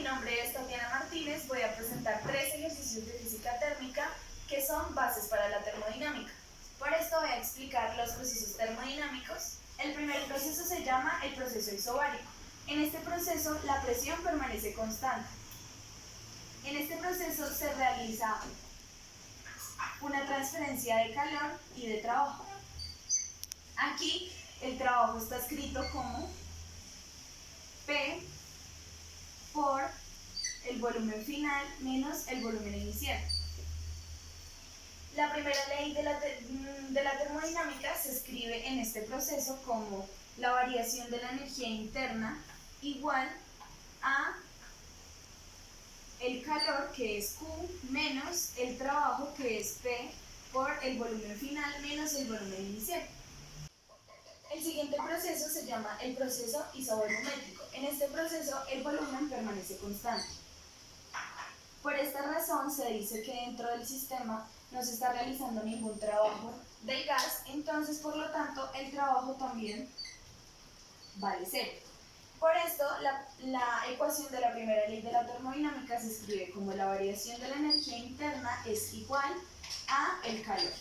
nombre es Tatiana Martínez. Voy a presentar 3 ejercicios de física térmica que son bases para la termodinámica. Por esto voy a explicar los procesos termodinámicos. El primer proceso se llama el proceso isobárico. En este proceso la presión permanece constante. En este proceso se realiza una transferencia de calor y de trabajo. Aquí el trabajo está escrito como P por el volumen final menos el volumen inicial. La primera ley de la termodinámica se escribe en este proceso como la variación de la energía interna igual a el calor, que es Q, menos el trabajo, que es P, por el volumen final menos el volumen inicial. El siguiente proceso se llama el proceso isovolumétrico. En este proceso el volumen permanece constante. Por esta razón se dice que dentro del sistema no se está realizando ningún trabajo del gas, entonces por lo tanto el trabajo también vale cero. Por esto la ecuación de la primera ley de la termodinámica se escribe como la variación de la energía interna es igual a el calor.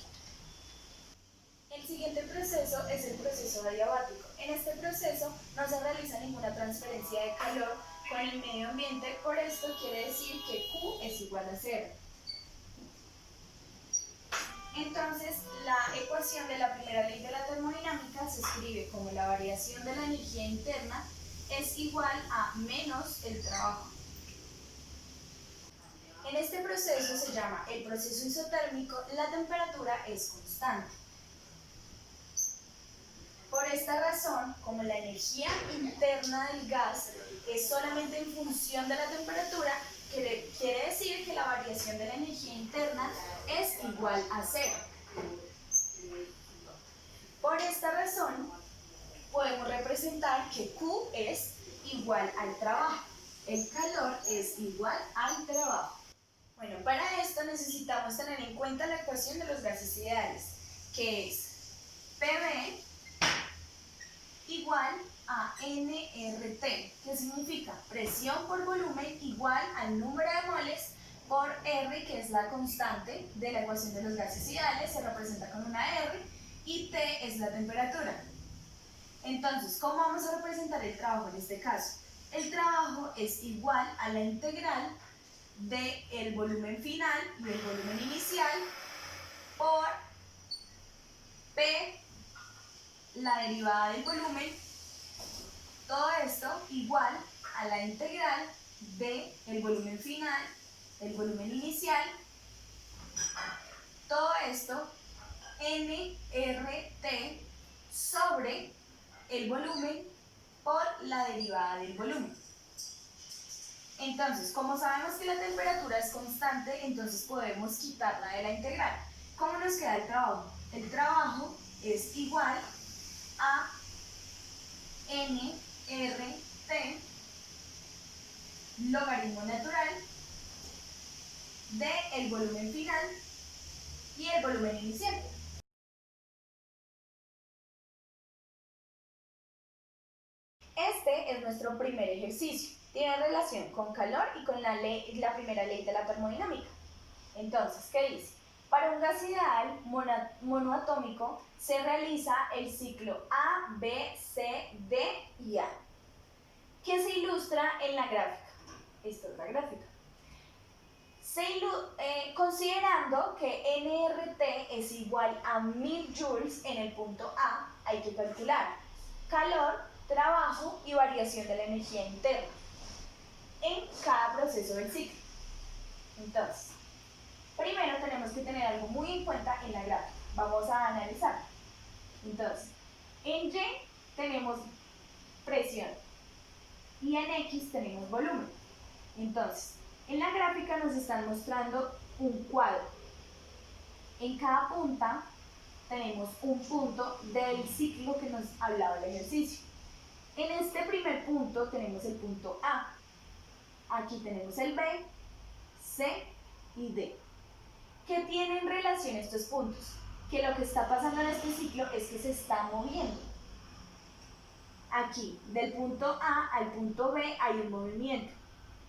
El siguiente proceso es el proceso adiabático. En este proceso no se realiza ninguna transferencia de calor con el medio ambiente, por esto quiere decir que Q es igual a 0. Entonces, la ecuación de la primera ley de la termodinámica se escribe como la variación de la energía interna es igual a menos el trabajo. En este proceso se llama el proceso isotérmico, la temperatura es constante. Por esta razón, como la energía interna del gas es solamente en función de la temperatura, quiere decir que la variación de la energía interna es igual a 0. Por esta razón, podemos representar que Q es igual al trabajo. El calor es igual al trabajo. Bueno, para esto necesitamos tener en cuenta la ecuación de los gases ideales, que es PV igual a nRT, que significa presión por volumen igual al número de moles por R, que es la constante de la ecuación de los gases ideales, se representa con una R, y T es la temperatura. Entonces, ¿cómo vamos a representar el trabajo en este caso? El trabajo es igual a la integral del volumen final y el volumen inicial por P, la derivada del volumen, todo esto igual a la integral del volumen final, el volumen inicial, todo esto nRT sobre el volumen por la derivada del volumen. Entonces, como sabemos que la temperatura es constante, entonces podemos quitarla de la integral. ¿Cómo nos queda el trabajo? El trabajo es igual a nRT logaritmo natural del volumen final y el volumen inicial. Este es nuestro primer ejercicio. Tiene relación con calor y con la primera ley de la termodinámica. Entonces, ¿qué dice? Para un gas ideal monoatómico se realiza el ciclo A, B, C, D y A, que se ilustra en la gráfica. Esta es la gráfica. Considerando que nRT es igual a 1000 joules en el punto A, hay que calcular calor, trabajo y variación de la energía interna en cada proceso del ciclo. Entonces, primero tenemos que tener algo muy en cuenta en la gráfica. Vamos a analizar. Entonces, en Y tenemos presión y en X tenemos volumen. Entonces, en la gráfica nos están mostrando un cuadro. En cada punta tenemos un punto del ciclo que nos hablaba el ejercicio. En este primer punto tenemos el punto A. Aquí tenemos el B, C y D. ¿Qué tienen en relación estos puntos? Que lo que está pasando en este ciclo es que se está moviendo. Aquí, del punto A al punto B hay un movimiento.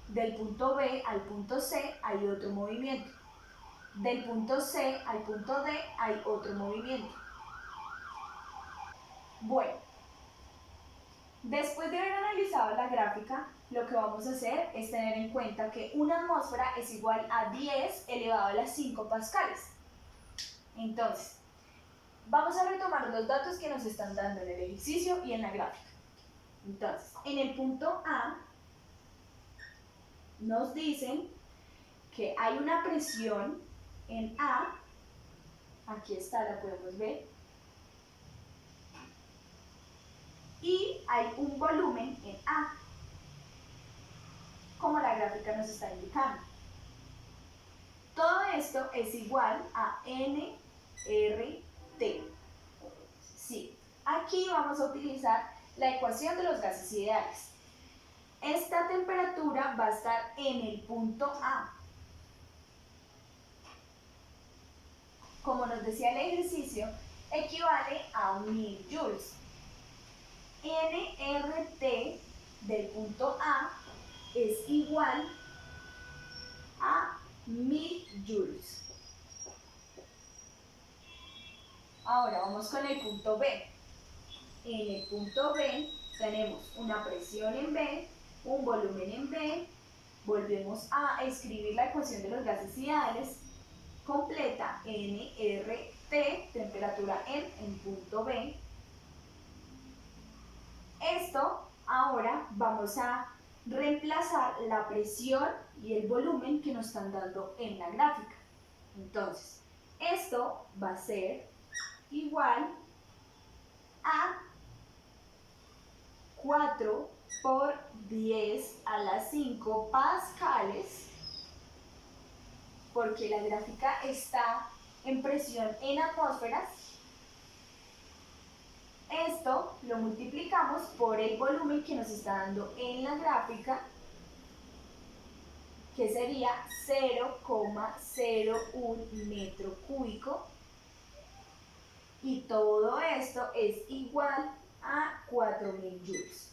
Del punto B al punto C hay otro movimiento. Del punto C al punto D hay otro movimiento. Bueno, después de haber analizado la gráfica, lo que vamos a hacer es tener en cuenta que una atmósfera es igual a 10 elevado a las 5 pascales. Entonces, vamos a retomar los datos que nos están dando en el ejercicio y en la gráfica. Entonces, en el punto A, nos dicen que hay una presión en A, aquí está, la podemos ver, y hay un volumen en A, como la gráfica nos está indicando. Todo esto es igual a nRT. Sí, aquí vamos a utilizar la ecuación de los gases ideales. Esta temperatura va a estar en el punto A. Como nos decía el ejercicio, equivale a 1000 joules. nRT del punto A es igual a 1000 joules. Ahora vamos con el punto B. En el punto B tenemos una presión en B, un volumen en B, volvemos a escribir la ecuación de los gases ideales, completa nRT, temperatura en punto B. Esto ahora vamos a reemplazar la presión y el volumen que nos están dando en la gráfica. Entonces, esto va a ser igual a 4 por 10 a las 5 pascales, porque la gráfica está en presión en atmósferas. Esto lo multiplicamos por el volumen que nos está dando en la gráfica, que sería 0,01 metro cúbico, y todo esto es igual a 4000 joules.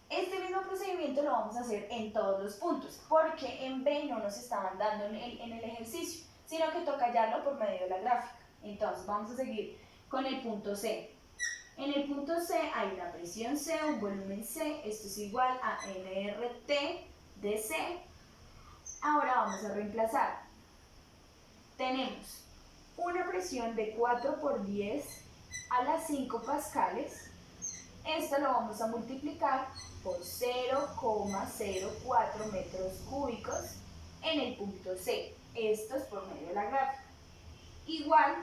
Este mismo procedimiento lo vamos a hacer en todos los puntos, porque en B no nos estaban dando en el ejercicio, sino que toca hallarlo por medio de la gráfica. Entonces vamos a seguir con el punto C. En el punto C hay una presión C, un volumen C, esto es igual a nRT de C. Ahora vamos a reemplazar. Tenemos una presión de 4 por 10 a las 5 pascales. Esto lo vamos a multiplicar por 0,04 metros cúbicos en el punto C. Esto es por medio de la gráfica. Igual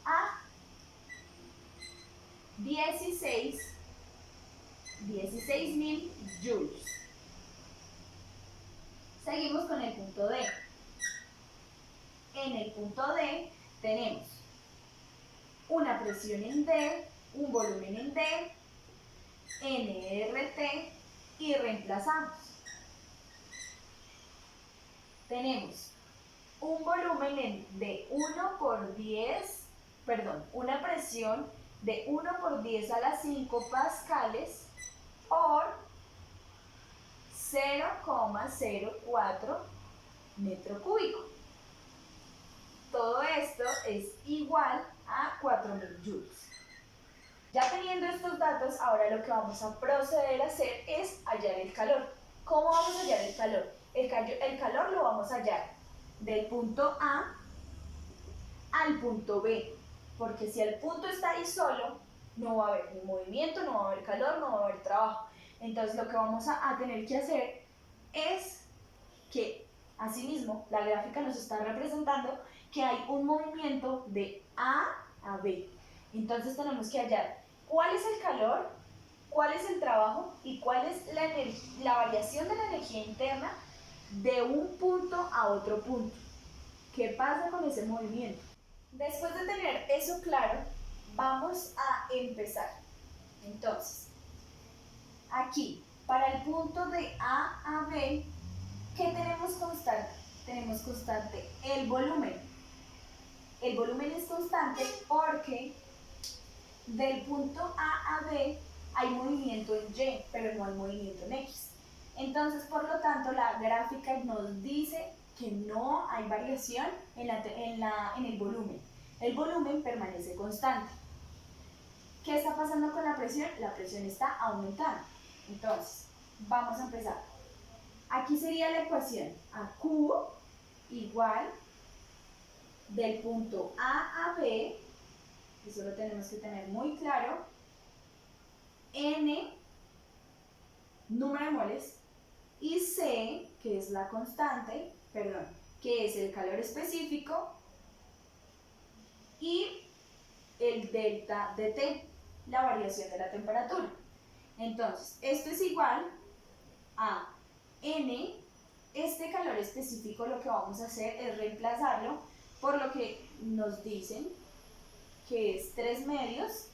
a 16.000 joules. Seguimos con el punto D. En el punto D tenemos una presión en D, un volumen en D, nRT, y reemplazamos. Tenemos un volumen de 1 por 10, una presión de 1 por 10 a las 5 pascales por 0,04 metro cúbico. Todo esto es igual a 4000 joules. Ya teniendo estos datos, ahora lo que vamos a proceder a hacer es hallar el calor. ¿Cómo vamos a hallar el calor? El calor lo vamos a hallar del punto A al punto B, porque si el punto está ahí solo, no va a haber ni movimiento, no va a haber calor, no va a haber trabajo. Entonces lo que vamos a tener que hacer es que, asimismo, la gráfica nos está representando que hay un movimiento de A a B. Entonces tenemos que hallar cuál es el calor, cuál es el trabajo y cuál es la variación de la energía interna de un punto a otro punto. ¿Qué pasa con ese movimiento? Después de tener eso claro, vamos a empezar. Entonces, aquí, para el punto de A a B, ¿qué tenemos constante? Tenemos constante el volumen. El volumen es constante porque del punto A a B hay movimiento en Y, pero no hay movimiento en X. Entonces, por lo tanto, la gráfica nos dice que no hay variación en el volumen. El volumen permanece constante. ¿Qué está pasando con la presión? La presión está aumentando. Entonces, vamos a empezar. Aquí sería la ecuación AQ igual del punto A a B, eso lo tenemos que tener muy claro, N, número de moles, y C, que es la constante, perdón, que es el calor específico, y el delta de T, la variación de la temperatura. Entonces, esto es igual a N, este calor específico lo que vamos a hacer es reemplazarlo por lo que nos dicen que es 3 medios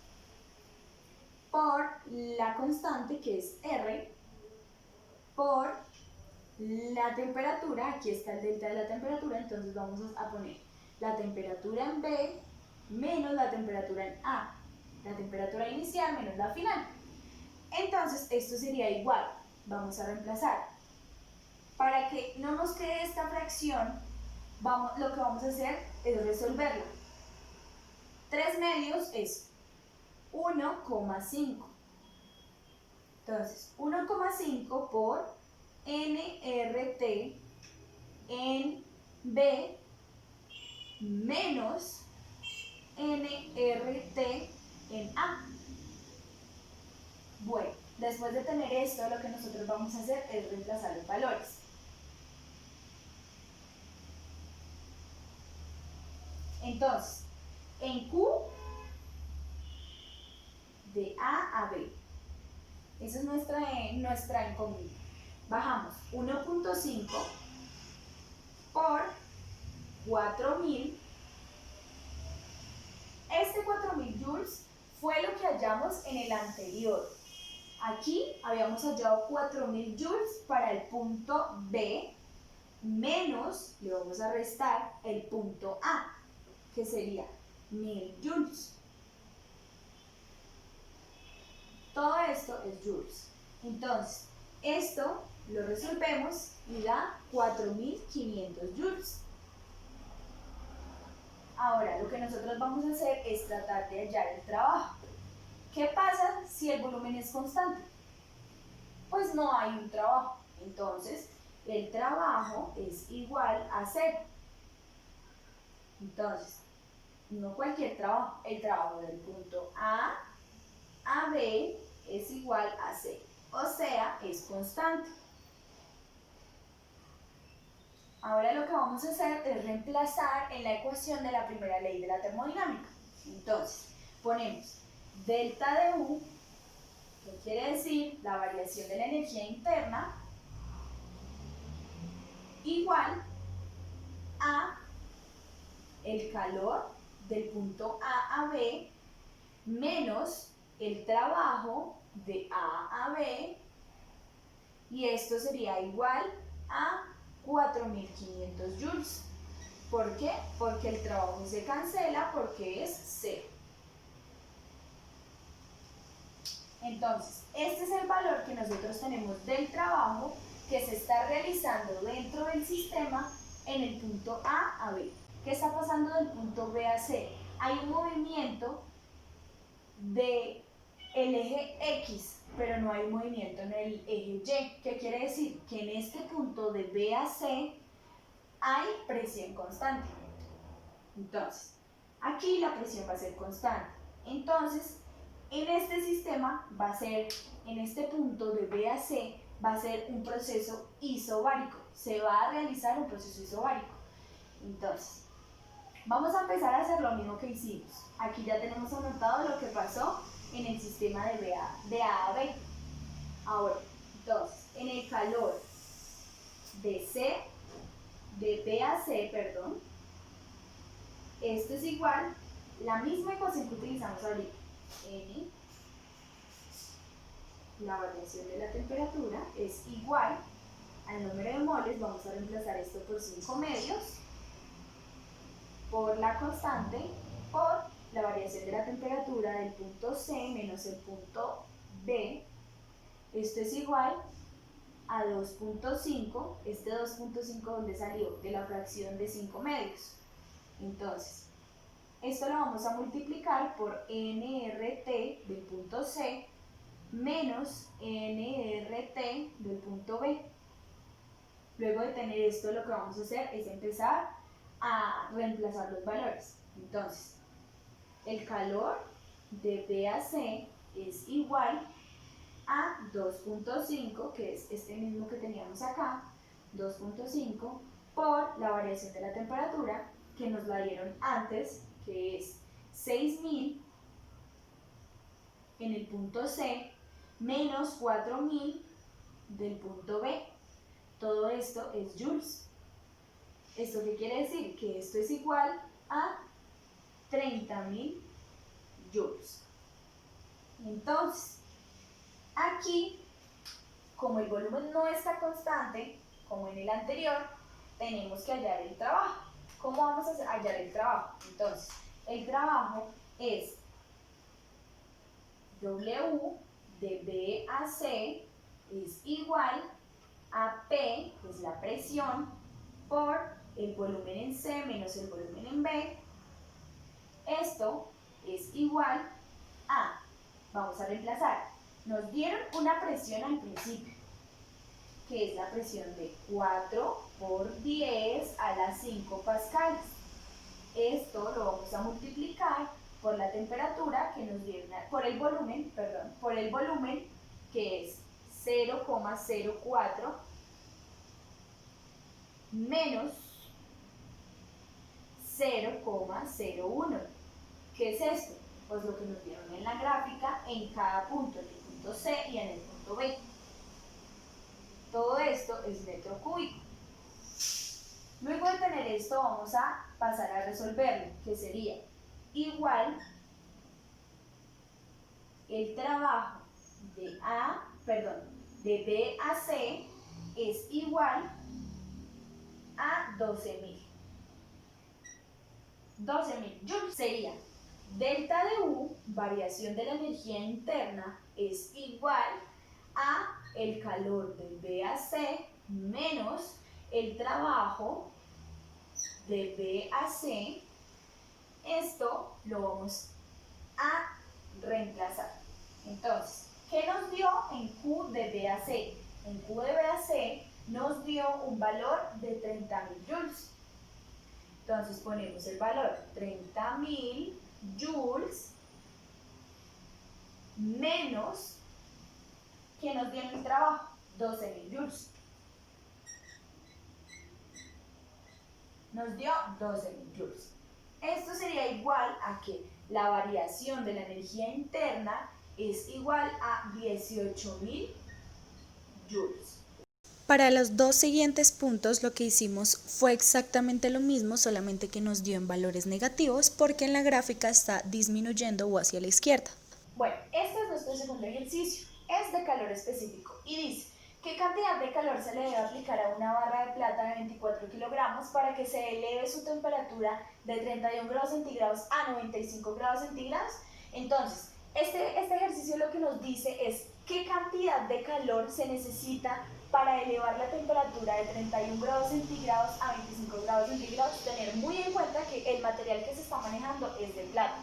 por la constante que es R por la temperatura, aquí está el delta de la temperatura, entonces vamos a poner la temperatura en B menos la temperatura en A, la temperatura inicial menos la final. Entonces esto sería igual, vamos a reemplazar. Para que no nos quede esta fracción, lo que vamos a hacer es resolverla. 3 medios es 1,5. Entonces, 1,5 por nRT en B menos nRT en A. Bueno, después de tener esto, lo que nosotros vamos a hacer es reemplazar los valores. Entonces, en Q, de A a B. Esa es nuestra incógnita. Bajamos 1.5 por 4000. Este 4000 joules fue lo que hallamos en el anterior. Aquí habíamos hallado 4000 joules para el punto B, menos, le vamos a restar el punto A, que sería 1000 joules. Todo esto es joules. Entonces, esto lo resolvemos y da 4500 joules. Ahora, lo que nosotros vamos a hacer es tratar de hallar el trabajo. ¿Qué pasa si el volumen es constante? Pues no hay un trabajo. Entonces, el trabajo es igual a 0. Entonces, no cualquier trabajo, el trabajo del punto A a B es igual a 0, o sea, es constante. Ahora lo que vamos a hacer es reemplazar en la ecuación de la primera ley de la termodinámica. Entonces, ponemos delta de U, que quiere decir la variación de la energía interna, igual a el calor del punto A a B menos el trabajo de A a B, y esto sería igual a 4500 joules. ¿Por qué? Porque el trabajo se cancela porque es 0. Entonces, este es el valor que nosotros tenemos del trabajo que se está realizando dentro del sistema en el punto A a B. ¿Qué está pasando del punto B a C? Hay un movimiento del eje X, pero no hay movimiento en el eje Y. ¿Qué quiere decir? Que en este punto de B a C hay presión constante. Entonces, aquí la presión va a ser constante. Entonces, en este sistema va a ser, en este punto de B a C, va a ser un proceso isobárico. Se va a realizar un proceso isobárico. Entonces, vamos a empezar a hacer lo mismo que hicimos. Aquí ya tenemos anotado lo que pasó en el sistema de A a B. Ahora, entonces, en el calor de B a C, perdón, esto es igual, la misma ecuación que utilizamos ahorita. N, la variación de la temperatura, es igual al número de moles. Vamos a reemplazar esto por 5 medios, por la constante, por la variación de la temperatura del punto C menos el punto B, esto es igual a 2.5, este 2.5 ¿dónde salió? De la fracción de 5 medios. Entonces, esto lo vamos a multiplicar por nRT del punto C menos nRT del punto B. Luego de tener esto, lo que vamos a hacer es empezar a reemplazar los valores. Entonces, el calor de B a C es igual a 2.5, que es este mismo que teníamos acá, 2.5 por la variación de la temperatura, que nos la dieron antes, que es 6000 en el punto C menos 4000 del punto B. Todo esto es joules. ¿Esto qué quiere decir? Que esto es igual a 30.000 joules. Entonces, aquí, como el volumen no está constante, como en el anterior, tenemos que hallar el trabajo. ¿Cómo vamos a hallar el trabajo? Entonces, el trabajo es W de B a C es igual a P, que es la presión, por el volumen en C menos el volumen en B. Esto es igual a, vamos a reemplazar, nos dieron una presión al principio, que es la presión de 4 por 10 a las 5 pascales. Esto lo vamos a multiplicar por la temperatura que nos dieron, por el volumen que es 0,04 menos 0,01. ¿Qué es esto? Pues lo que nos dieron en la gráfica en cada punto, en el punto C y en el punto B. Todo esto es metro cúbico. Luego de tener esto vamos a pasar a resolverlo, que sería igual el trabajo de B a C es igual a 12.000. 12.000 joules sería delta de U, variación de la energía interna, es igual a el calor de B a C menos el trabajo de B a C. Esto lo vamos a reemplazar. Entonces, ¿qué nos dio en Q de B a C? En Q de B a C nos dio un valor de 30.000 joules. Entonces ponemos el valor 30.000 joules menos, ¿qué nos dio en el trabajo? 12.000 joules. Nos dio 12.000 joules. Esto sería igual a que la variación de la energía interna es igual a 18.000 joules. Para los dos siguientes puntos lo que hicimos fue exactamente lo mismo, solamente que nos dio en valores negativos porque en la gráfica está disminuyendo o hacia la izquierda. Bueno, este es nuestro segundo ejercicio, es de calor específico y dice: ¿qué cantidad de calor se le debe aplicar a una barra de plata de 24 kilogramos para que se eleve su temperatura de 31 grados centígrados a 95 grados centígrados? Entonces, este ejercicio lo que nos dice es qué cantidad de calor se necesita para elevar la temperatura de 31 grados centígrados a 25 grados centígrados. Tener muy en cuenta que el material que se está manejando es de plata.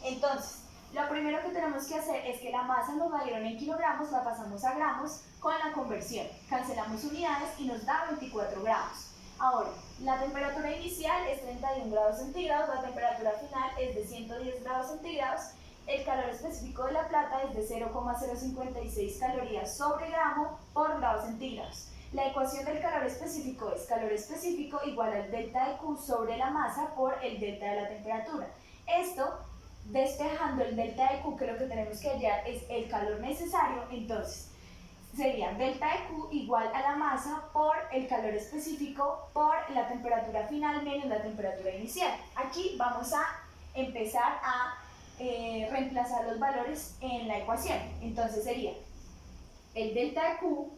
Entonces, lo primero que tenemos que hacer es que la masa nos la dieron en kilogramos, la pasamos a gramos con la conversión. Cancelamos unidades y nos da 24 gramos. Ahora, la temperatura inicial es 31 grados centígrados, la temperatura final es de 110 grados centígrados, el calor específico de la plata es de 0,056 calorías sobre gramo por grados centígrados. La ecuación del calor específico es calor específico igual al delta de Q sobre la masa por el delta de la temperatura. Esto, despejando el delta de Q, que lo que tenemos que hallar es el calor necesario, entonces sería delta de Q igual a la masa por el calor específico por la temperatura final menos la temperatura inicial. Aquí vamos a empezar a reemplazar los valores en la ecuación. Entonces sería el delta de Q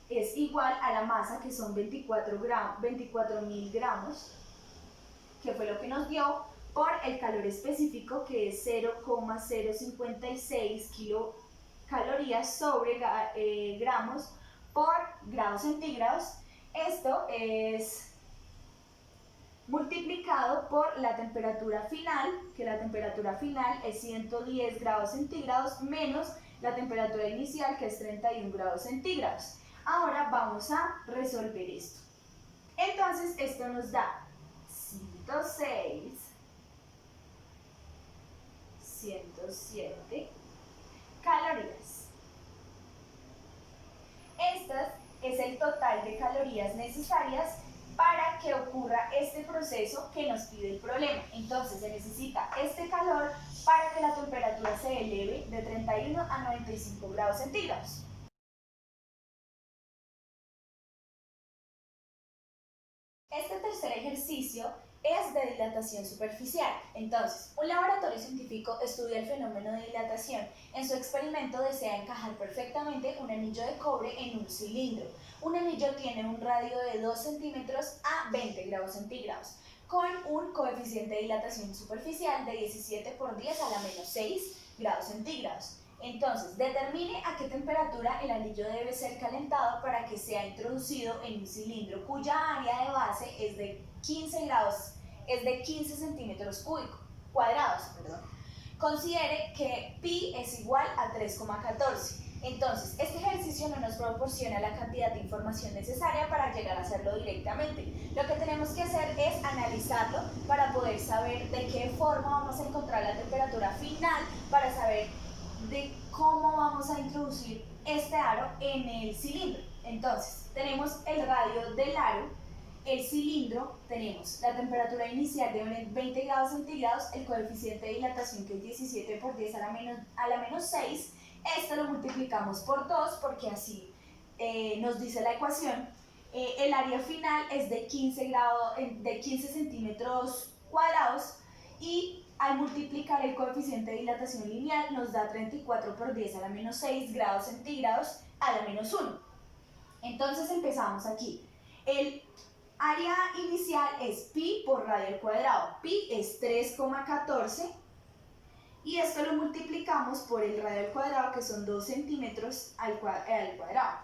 es igual a la masa, que son 24.000 gramos, que fue lo que nos dio, por el calor específico, que es 0,056 calorías sobre gramos por grados centígrados. Esto es multiplicado por la temperatura final, que la temperatura final es 110 grados centígrados menos la temperatura inicial, que es 31 grados centígrados. Ahora vamos a resolver esto. Entonces esto nos da 107 calorías. Este es el total de calorías necesarias para que ocurra este proceso que nos pide el problema. Entonces se necesita este calor para que la temperatura se eleve de 31 a 95 grados centígrados. Este tercer ejercicio es de dilatación superficial. Entonces, un laboratorio científico estudia el fenómeno de dilatación. En su experimento desea encajar perfectamente un anillo de cobre en un cilindro. Un anillo tiene un radio de 2 centímetros a 20 grados centígrados, con un coeficiente de dilatación superficial de 17 por 10 a la menos 6 grados centígrados. Entonces, determine a qué temperatura el anillo debe ser calentado para que sea introducido en un cilindro cuya área de base es de 15 centímetros cuadrados. Considere que pi es igual a 3,14. Entonces, este ejercicio no nos proporciona la cantidad de información necesaria para llegar a hacerlo directamente. Lo que tenemos que hacer es analizarlo para poder saber de qué forma vamos a encontrar la temperatura final, para saber de cómo vamos a introducir este aro en el cilindro. Entonces, tenemos el radio del aro, el cilindro, tenemos la temperatura inicial de 20 grados centígrados, el coeficiente de dilatación que es 17 por 10 a la menos 6, esto lo multiplicamos por 2 porque así nos dice la ecuación. El área final es de 15 centímetros cuadrados y al multiplicar el coeficiente de dilatación lineal nos da 34 por 10 a la menos 6 grados centígrados a la menos 1. Entonces empezamos aquí. El área inicial es pi por radio al cuadrado. Pi es 3,14 y esto lo multiplicamos por el radio al cuadrado, que son 2 centímetros al cuadrado.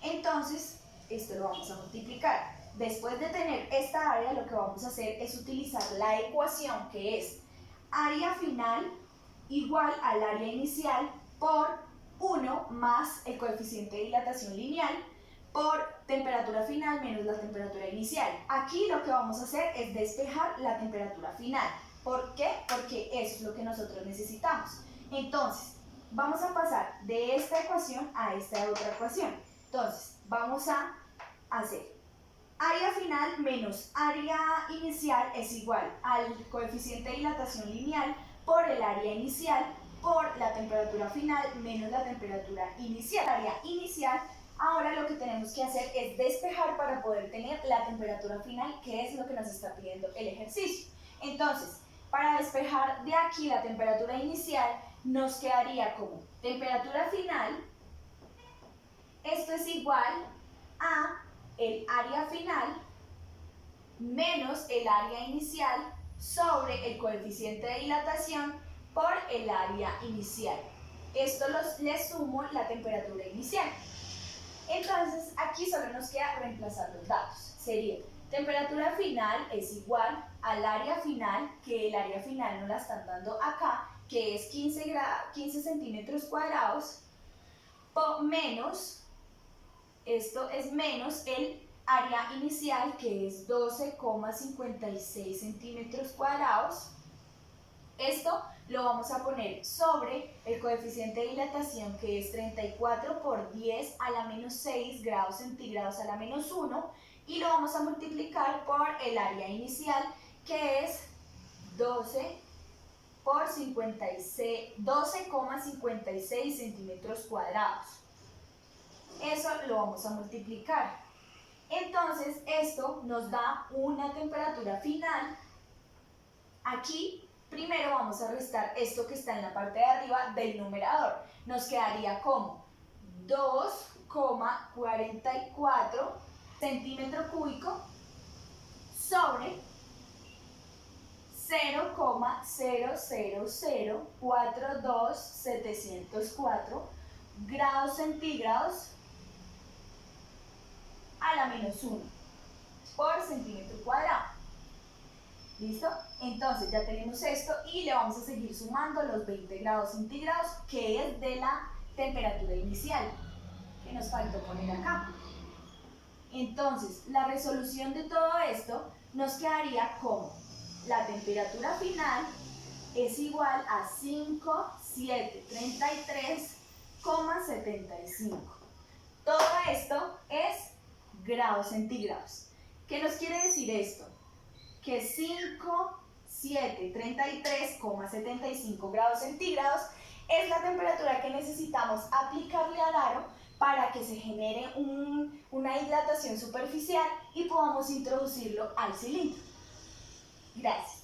Entonces, esto lo vamos a multiplicar. Después de tener esta área, lo que vamos a hacer es utilizar la ecuación que es área final igual al área inicial por 1 más el coeficiente de dilatación lineal por temperatura final menos la temperatura inicial. Aquí lo que vamos a hacer es despejar la temperatura final. ¿Por qué? Porque eso es lo que nosotros necesitamos. Entonces, vamos a pasar de esta ecuación a esta otra ecuación. Entonces, vamos a hacer área final menos área inicial es igual al coeficiente de dilatación lineal por el área inicial por la temperatura final menos la temperatura inicial. Área inicial, ahora lo que tenemos que hacer es despejar para poder tener la temperatura final, que es lo que nos está pidiendo el ejercicio. Entonces, para despejar de aquí la temperatura inicial, nos quedaría como temperatura final, esto es igual a el área final menos el área inicial sobre el coeficiente de dilatación por el área inicial. Esto le sumo la temperatura inicial. Entonces, aquí solo nos queda reemplazar los datos. Sería temperatura final es igual al área final, que el área final nos la están dando acá, que es 15 centímetros cuadrados, menos, esto es menos el área inicial, que es 12,56 centímetros cuadrados. Esto lo vamos a poner sobre el coeficiente de dilatación, que es 34 por 10 a la menos 6 grados centígrados a la menos 1, y lo vamos a multiplicar por el área inicial, que es 12,56 centímetros cuadrados. Eso lo vamos a multiplicar. Entonces, esto nos da una temperatura final. Aquí, primero vamos a restar esto que está en la parte de arriba del numerador. Nos quedaría como 2,44 centímetro cúbico sobre 0,00042704 grados centígrados a la menos 1 por centímetro cuadrado. ¿Listo? Entonces ya tenemos esto y le vamos a seguir sumando los 20 grados centígrados, que es de la temperatura inicial, que nos faltó poner acá. Entonces, la resolución de todo esto nos quedaría como la temperatura final es igual a 5733,75. Todo esto es grados centígrados. ¿Qué nos quiere decir esto? Que 5733,75 grados centígrados es la temperatura que necesitamos aplicarle al aro para que se genere una hidratación superficial y podamos introducirlo al cilindro. Gracias.